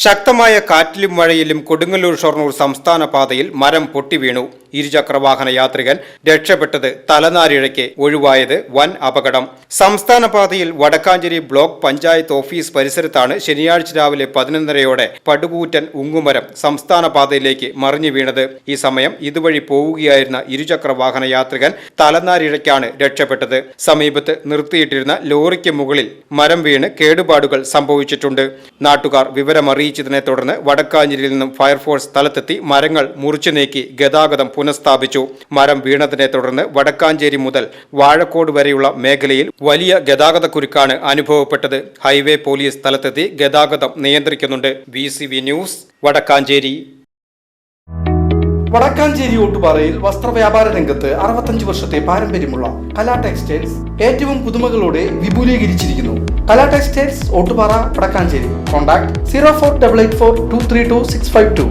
ശക്തമായ കാറ്റിലും മഴയിലും കൊടുങ്ങല്ലൂർ ഷൊർണൂർ സംസ്ഥാന പാതയിൽ മരം പൊട്ടിവീണു. ഇരുചക്രവാഹന യാത്രികൻ രക്ഷപ്പെട്ടത് തലനാരിഴയ്ക്ക്, ഒഴിവായത് വൻ അപകടം. സംസ്ഥാന പാതയിൽ വടക്കാഞ്ചേരി ബ്ലോക്ക് പഞ്ചായത്ത് ഓഫീസ് പരിസരത്താണ് ശനിയാഴ്ച രാവിലെ 11:30-ഓടെ പടുകൂറ്റൻ ഉങ്ങുമരം സംസ്ഥാന പാതയിലേക്ക് മറിഞ്ഞു വീണത്. ഈ സമയം ഇതുവഴി പോവുകയായിരുന്ന ഇരുചക്രവാഹന യാത്രികൻ തലനാരിഴയ്ക്കാണ് രക്ഷപ്പെട്ടത്. സമീപത്ത് നിർത്തിയിട്ടിരുന്ന ലോറിക്ക് മുകളിൽ മരം വീണ് കേടുപാടുകൾ സംഭവിച്ചിട്ടുണ്ട്. നാട്ടുകാർ വിവരമറിയിച്ചതിനെ തുടർന്ന് വടക്കാഞ്ചേരിയിൽ നിന്നും ഫയർഫോഴ്സ് സ്ഥലത്തെത്തി മരങ്ങൾ മുറിച്ചു നീക്കി ഗതാഗതം പുനഃസ്ഥാപിച്ചു. മരം വീണതിനെ തുടർന്ന് വടക്കാഞ്ചേരി മുതൽ വാഴക്കോട് വരെയുള്ള മേഖലയിൽ വലിയ ഗതാഗതക്കുരുക്കാണ് അനുഭവപ്പെട്ടത്. ഹൈവേ പോലീസ് സ്ഥലത്തെത്തി ഗതാഗതം നിയന്ത്രിക്കുന്നുണ്ട്. VCV news, Vadakkanchery. വടക്കാഞ്ചേരി ഓട്ടുപാറയിൽ വസ്ത്രവ്യാപാര രംഗത്ത് 65 വർഷത്തെ പാരമ്പര്യമുള്ള കലാ ടെക്സ്റ്റൈൽസ് ഏറ്റവും പുതുമകളോടെ വിപുലീകരിച്ചിരിക്കുന്നു. കലാ ടെക്സ്റ്റൈൽസ് ഓട്ടുപാറ, വടക്കാഞ്ചേരി. കോൺടാക്ട് 04884232 652.